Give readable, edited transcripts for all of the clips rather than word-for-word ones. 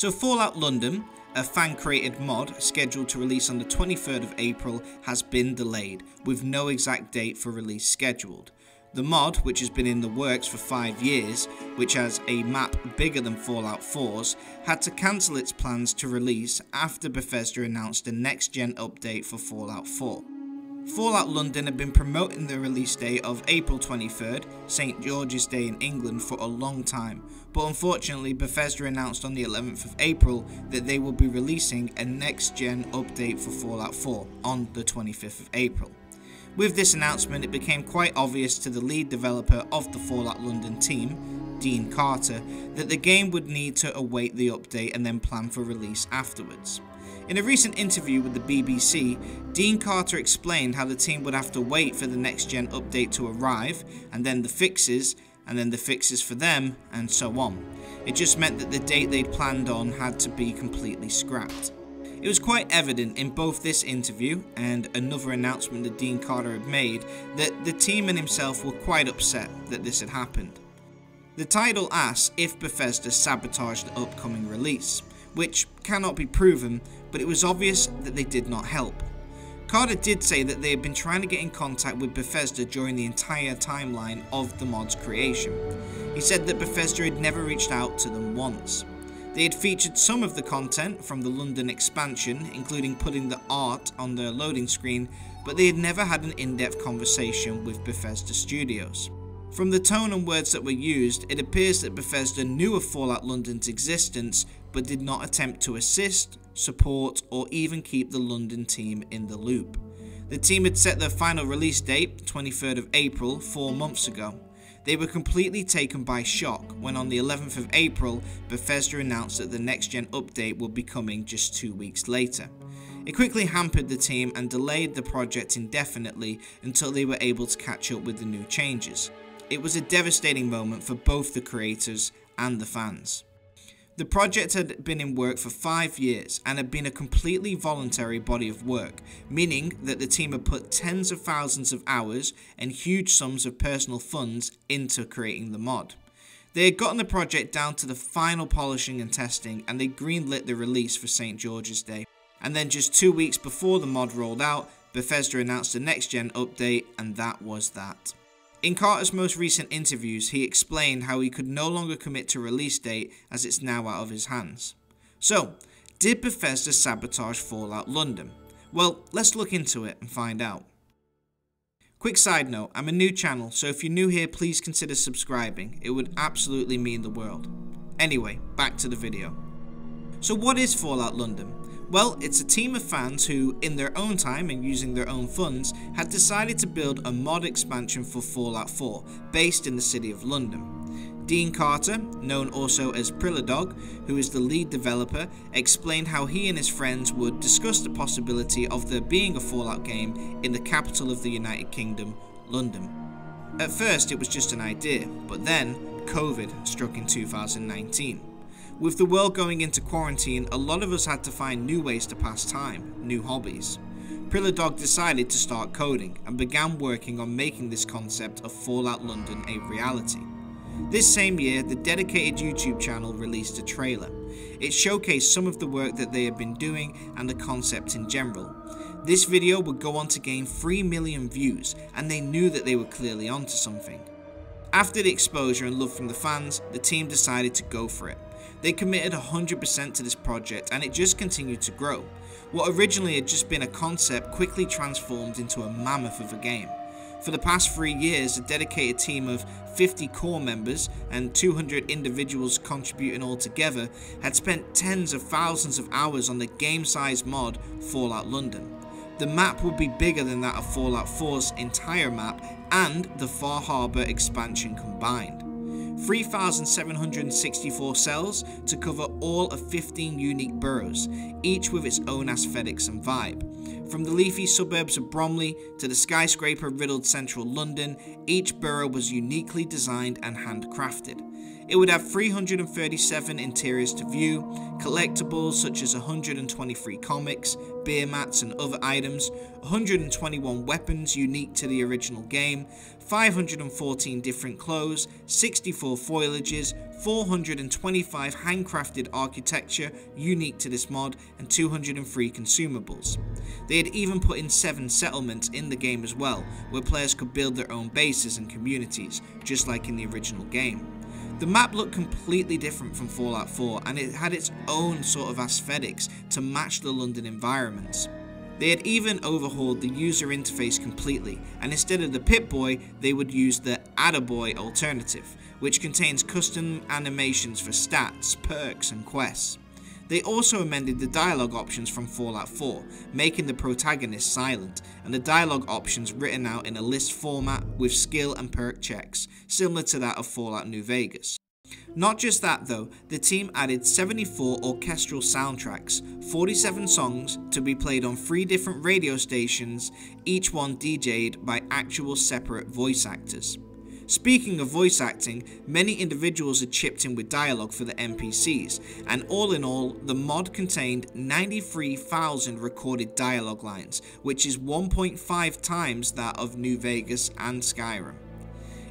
So Fallout London, a fan-created mod scheduled to release on the 23rd of April, has been delayed, with no exact date for release scheduled. The mod, which has been in the works for 5 years, which has a map bigger than Fallout 4's, had to cancel its plans to release after Bethesda announced a next-gen update for Fallout 4. Fallout London had been promoting the release date of April 23rd, St. George's Day in England, for a long time, but unfortunately Bethesda announced on the 11th of April that they will be releasing a next-gen update for Fallout 4 on the 25th of April. With this announcement, it became quite obvious to the lead developer of the Fallout London team, Dean Carter, that the game would need to await the update and then plan for release afterwards. In a recent interview with the BBC, Dean Carter explained how the team would have to wait for the next-gen update to arrive, and then the fixes for them, and so on. It just meant that the date they'd planned on had to be completely scrapped. It was quite evident in both this interview and another announcement that Dean Carter had made that the team and himself were quite upset that this had happened. The title asks if Bethesda sabotaged the upcoming release, which cannot be proven, but it was obvious that they did not help. Carter did say that they had been trying to get in contact with Bethesda during the entire timeline of the mod's creation. He said that Bethesda had never reached out to them once. They had featured some of the content from the London expansion, including putting the art on their loading screen, but they had never had an in-depth conversation with Bethesda Studios. From the tone and words that were used, it appears that Bethesda knew of Fallout London's existence, but did not attempt to assist, support, or even keep the London team in the loop. The team had set their final release date, 23rd of April, 4 months ago. They were completely taken by shock when on the 11th of April, Bethesda announced that the next-gen update would be coming just 2 weeks later. It quickly hampered the team and delayed the project indefinitely until they were able to catch up with the new changes. It was a devastating moment for both the creators and the fans. The project had been in work for 5 years and had been a completely voluntary body of work, meaning that the team had put tens of thousands of hours and huge sums of personal funds into creating the mod. They had gotten the project down to the final polishing and testing, and they greenlit the release for St. George's Day. And then just 2 weeks before the mod rolled out, Bethesda announced a next-gen update, and that was that. In Carter's most recent interviews, he explained how he could no longer commit to release date as it's now out of his hands. So, did Bethesda sabotage Fallout London? Well, let's look into it and find out. Quick side note, I'm a new channel, so if you're new here, please consider subscribing. It would absolutely mean the world. Anyway, back to the video. So what is Fallout London? Well, it's a team of fans who, in their own time and using their own funds, had decided to build a mod expansion for Fallout 4, based in the city of London. Dean Carter, known also as April, who is the lead developer, explained how he and his friends would discuss the possibility of there being a Fallout game in the capital of the United Kingdom, London. At first it was just an idea, but then COVID struck in 2019. With the world going into quarantine, a lot of us had to find new ways to pass time, new hobbies. April decided to start coding and began working on making this concept of Fallout London a reality. This same year, the dedicated YouTube channel released a trailer. It showcased some of the work that they had been doing and the concept in general. This video would go on to gain 3 million views, and they knew that they were clearly onto something. After the exposure and love from the fans, the team decided to go for it. They committed 100% to this project, and it just continued to grow. What originally had just been a concept quickly transformed into a mammoth of a game. For the past 3 years, a dedicated team of 50 core members and 200 individuals contributing all together had spent tens of thousands of hours on the game-sized mod Fallout London. The map would be bigger than that of Fallout 4's entire map and the Far Harbour expansion combined. 3,764 cells to cover all of 15 unique boroughs, each with its own aesthetics and vibe. From the leafy suburbs of Bromley to the skyscraper-riddled central London, each borough was uniquely designed and handcrafted. It would have 337 interiors to view, collectibles such as 123 comics, beer mats and other items, 121 weapons unique to the original game, 514 different clothes, 64 foliages, 425 handcrafted architecture unique to this mod, and 203 consumables. They had even put in 7 settlements in the game as well, where players could build their own bases and communities, just like in the original game. The map looked completely different from Fallout 4, and it had its own sort of aesthetics to match the London environments. They had even overhauled the user interface completely, and instead of the Pip-Boy, they would use the Attaboy alternative, which contains custom animations for stats, perks, and quests. They also amended the dialogue options from Fallout 4, making the protagonist silent, and the dialogue options written out in a list format with skill and perk checks, similar to that of Fallout New Vegas. Not just that though, the team added 74 orchestral soundtracks, 47 songs to be played on 3 different radio stations, each one DJ'd by actual separate voice actors. Speaking of voice acting, many individuals had chipped in with dialogue for the NPCs, and all in all, the mod contained 93,000 recorded dialogue lines, which is 1.5 times that of New Vegas and Skyrim.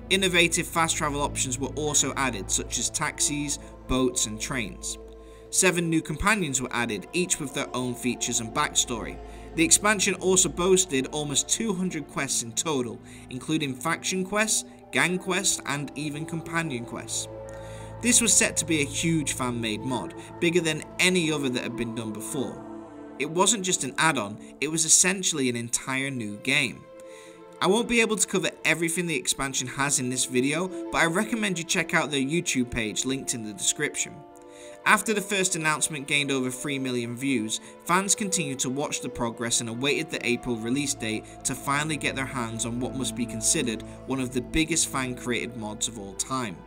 Innovative fast travel options were also added, such as taxis, boats, and trains. 7 new companions were added, each with their own features and backstory. The expansion also boasted almost 200 quests in total, including faction quests, gang quests, and even companion quests. This was set to be a huge fan-made mod, bigger than any other that had been done before. It wasn't just an add-on, it was essentially an entire new game. I won't be able to cover everything the expansion has in this video, but I recommend you check out their YouTube page linked in the description. After the first announcement gained over 3 million views, fans continued to watch the progress and awaited the April release date to finally get their hands on what must be considered one of the biggest fan-created mods of all time.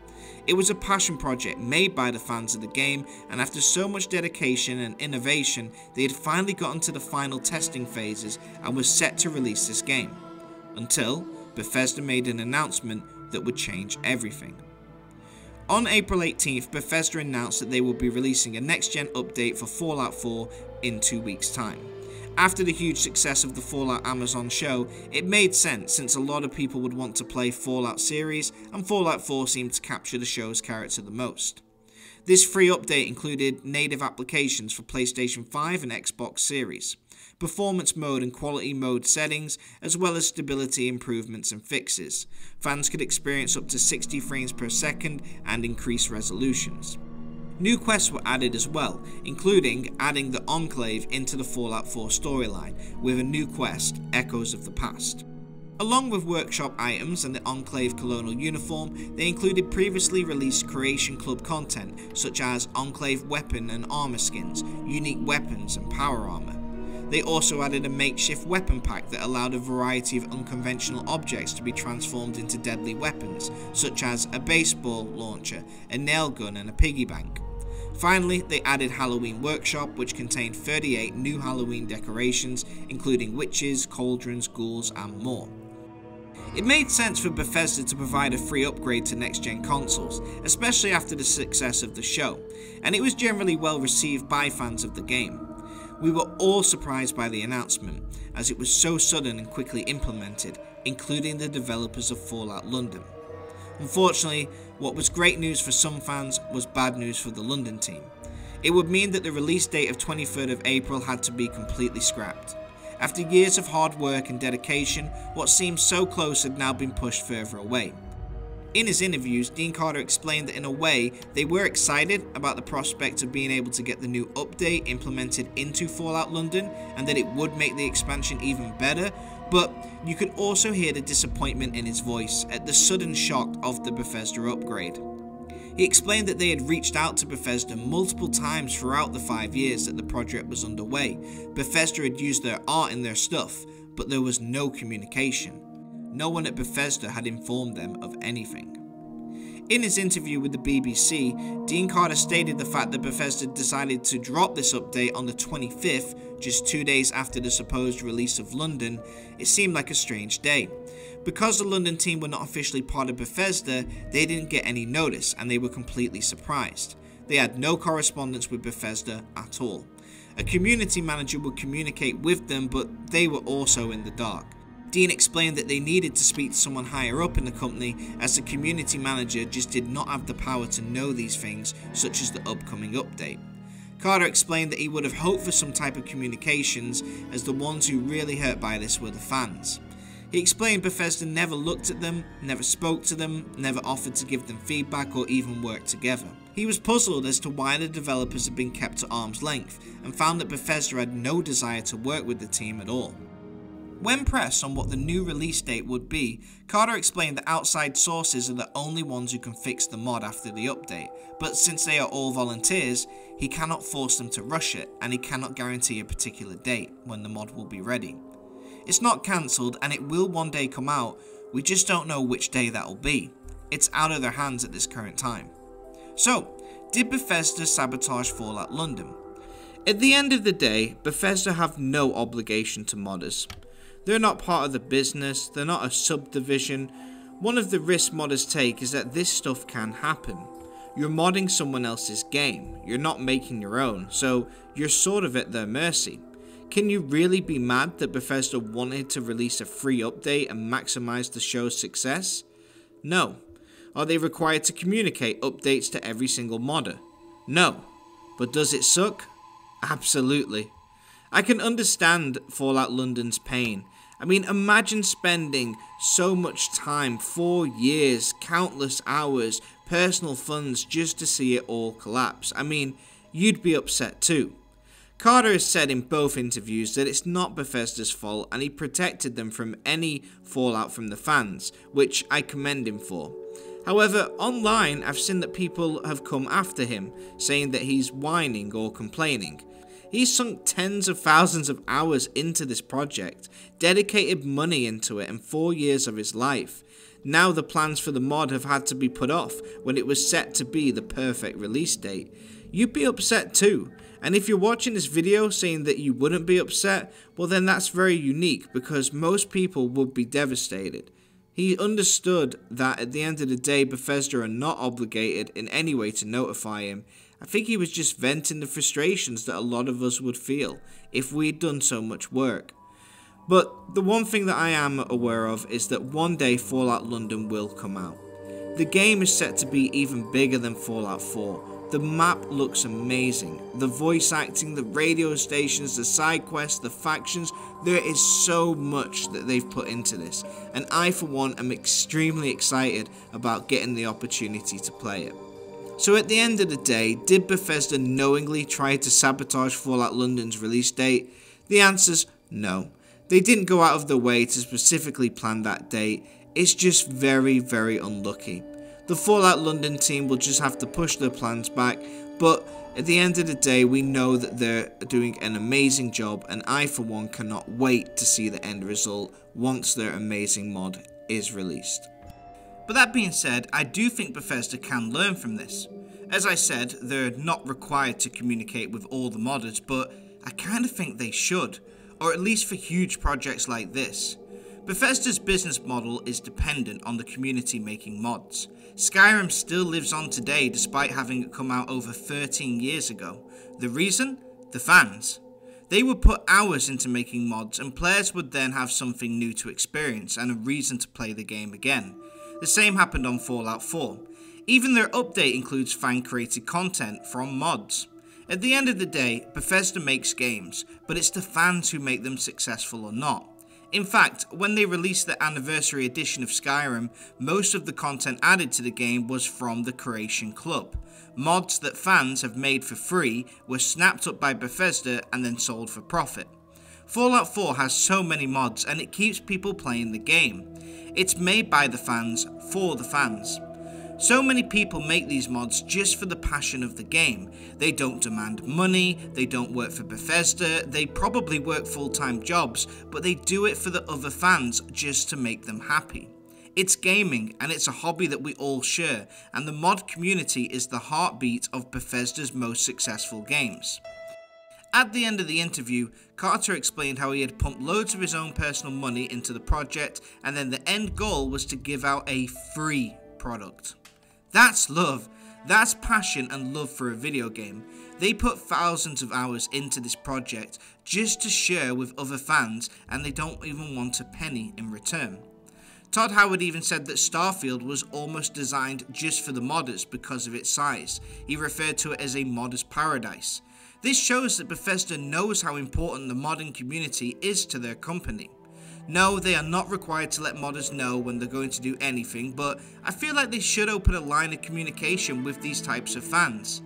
It was a passion project made by the fans of the game, and after so much dedication and innovation, they had finally gotten to the final testing phases and was set to release this game. Until Bethesda made an announcement that would change everything. On April 18th, Bethesda announced that they will be releasing a next-gen update for Fallout 4 in 2 weeks' time. After the huge success of the Fallout Amazon show, it made sense since a lot of people would want to play Fallout series, and Fallout 4 seemed to capture the show's character the most. This free update included native applications for PlayStation 5 and Xbox Series, performance mode and quality mode settings, as well as stability improvements and fixes. Fans could experience up to 60 frames per second and increased resolutions. New quests were added as well, including adding the Enclave into the Fallout 4 storyline with a new quest, Echoes of the Past. Along with workshop items and the Enclave colonial uniform, they included previously released Creation Club content such as Enclave weapon and armor skins, unique weapons and power armor. They also added a makeshift weapon pack that allowed a variety of unconventional objects to be transformed into deadly weapons, such as a baseball launcher, a nail gun and a piggy bank. Finally, they added Halloween Workshop, which contained 38 new Halloween decorations, including witches, cauldrons, ghouls, and more. It made sense for Bethesda to provide a free upgrade to next-gen consoles, especially after the success of the show, and it was generally well received by fans of the game. We were all surprised by the announcement, as it was so sudden and quickly implemented, including the developers of Fallout London. Unfortunately, what was great news for some fans was bad news for the London team. It would mean that the release date of 23rd of April had to be completely scrapped. After years of hard work and dedication, what seemed so close had now been pushed further away. In his interviews, Dean Carter explained that in a way, they were excited about the prospect of being able to get the new update implemented into Fallout London, and that it would make the expansion even better, but you could also hear the disappointment in his voice at the sudden shock of the Bethesda upgrade. He explained that they had reached out to Bethesda multiple times throughout the 5 years that the project was underway. Bethesda had used their art in their stuff, but there was no communication. No one at Bethesda had informed them of anything. In his interview with the BBC, Dean Carter stated the fact that Bethesda decided to drop this update on the 25th, just 2 days after the supposed release of London. It seemed like a strange day. Because the London team were not officially part of Bethesda, they didn't get any notice and they were completely surprised. They had no correspondence with Bethesda at all. A community manager would communicate with them, but they were also in the dark. Dean explained that they needed to speak to someone higher up in the company, as the community manager just did not have the power to know these things, such as the upcoming update. Carter explained that he would have hoped for some type of communications, as the ones who really hurt by this were the fans. He explained Bethesda never looked at them, never spoke to them, never offered to give them feedback or even work together. He was puzzled as to why the developers had been kept at arm's length, and found that Bethesda had no desire to work with the team at all. When pressed on what the new release date would be, Carter explained that outside sources are the only ones who can fix the mod after the update, but since they are all volunteers, he cannot force them to rush it, and he cannot guarantee a particular date when the mod will be ready. It's not cancelled and it will one day come out, we just don't know which day that will be. It's out of their hands at this current time. So, did Bethesda sabotage Fallout London? At the end of the day, Bethesda have no obligation to modders. They're not part of the business, they're not a subdivision. One of the risks modders take is that this stuff can happen. You're modding someone else's game, you're not making your own, so you're sort of at their mercy. Can you really be mad that Bethesda wanted to release a free update and maximize the show's success? No. Are they required to communicate updates to every single modder? No. But does it suck? Absolutely. I can understand Fallout London's pain. I mean, imagine spending so much time, 4 years, countless hours, personal funds just to see it all collapse. I mean, you'd be upset too. Carter has said in both interviews that it's not Bethesda's fault and he protected them from any fallout from the fans, which I commend him for. However, online I've seen that people have come after him, saying that he's whining or complaining. He's sunk tens of thousands of hours into this project, dedicated money into it and 4 years of his life. Now the plans for the mod have had to be put off when it was set to be the perfect release date. You'd be upset too. And if you're watching this video saying that you wouldn't be upset, well then that's very unique, because most people would be devastated. He understood that at the end of the day Bethesda are not obligated in any way to notify him. I think he was just venting the frustrations that a lot of us would feel if we'd done so much work. But the one thing that I am aware of is that one day Fallout London will come out. The game is set to be even bigger than Fallout 4. The map looks amazing. The voice acting, the radio stations, the side quests, the factions, there is so much that they've put into this. And I for one am extremely excited about getting the opportunity to play it. So at the end of the day, did Bethesda knowingly try to sabotage Fallout London's release date? The answer's no. They didn't go out of their way to specifically plan that date. It's just very, very unlucky. The Fallout London team will just have to push their plans back, but at the end of the day we know that they're doing an amazing job, and I for one cannot wait to see the end result once their amazing mod is released. But that being said, I do think Bethesda can learn from this. As I said, they're not required to communicate with all the modders, but I kind of think they should, or at least for huge projects like this. Bethesda's business model is dependent on the community making mods. Skyrim still lives on today despite having come out over 13 years ago. The reason? The fans. They would put hours into making mods, and players would then have something new to experience and a reason to play the game again. The same happened on Fallout 4. Even their update includes fan-created content from mods. At the end of the day, Bethesda makes games, but it's the fans who make them successful or not. In fact, when they released the anniversary edition of Skyrim, most of the content added to the game was from the Creation Club. Mods that fans have made for free were snapped up by Bethesda and then sold for profit. Fallout 4 has so many mods and it keeps people playing the game. It's made by the fans for the fans. So many people make these mods just for the passion of the game. They don't demand money, they don't work for Bethesda, they probably work full-time jobs, but they do it for the other fans just to make them happy. It's gaming, and it's a hobby that we all share, and the mod community is the heartbeat of Bethesda's most successful games. At the end of the interview, Carter explained how he had pumped loads of his own personal money into the project, and then the end goal was to give out a free product. That's love. That's passion and love for a video game. They put thousands of hours into this project just to share with other fans, and they don't even want a penny in return. Todd Howard even said that Starfield was almost designed just for the modders because of its size. He referred to it as a modder's paradise. This shows that Bethesda knows how important the modding community is to their company. No, they are not required to let modders know when they're going to do anything, but I feel like they should open a line of communication with these types of fans.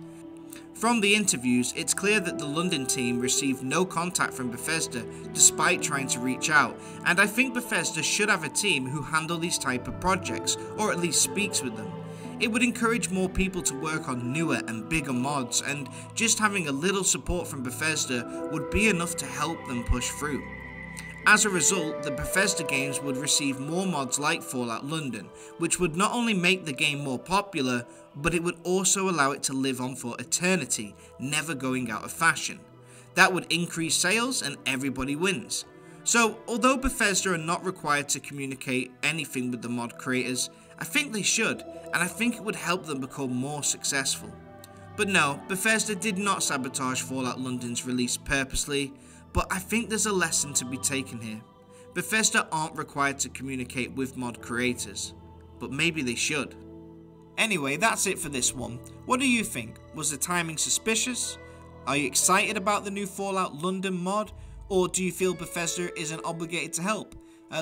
From the interviews, it's clear that the London team received no contact from Bethesda despite trying to reach out, and I think Bethesda should have a team who handle these type of projects, or at least speaks with them. It would encourage more people to work on newer and bigger mods, and just having a little support from Bethesda would be enough to help them push through. As a result, the Bethesda games would receive more mods like Fallout London, which would not only make the game more popular, but it would also allow it to live on for eternity, never going out of fashion. That would increase sales and everybody wins. So, although Bethesda are not required to communicate anything with the mod creators, I think they should, and I think it would help them become more successful. But no, Bethesda did not sabotage Fallout London's release purposely, but I think there's a lesson to be taken here. Bethesda aren't required to communicate with mod creators, but maybe they should. Anyway, that's it for this one. What do you think? Was the timing suspicious? Are you excited about the new Fallout London mod? Or do you feel Bethesda isn't obligated to help?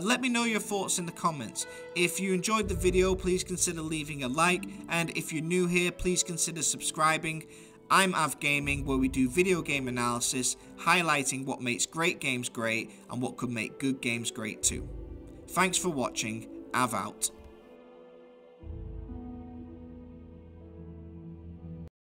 Let me know your thoughts in the comments. If you enjoyed the video, please consider leaving a like, and if you're new here, please consider subscribing. I'm Av Gaming, where we do video game analysis, highlighting what makes great games great and what could make good games great too. Thanks for watching. Av out.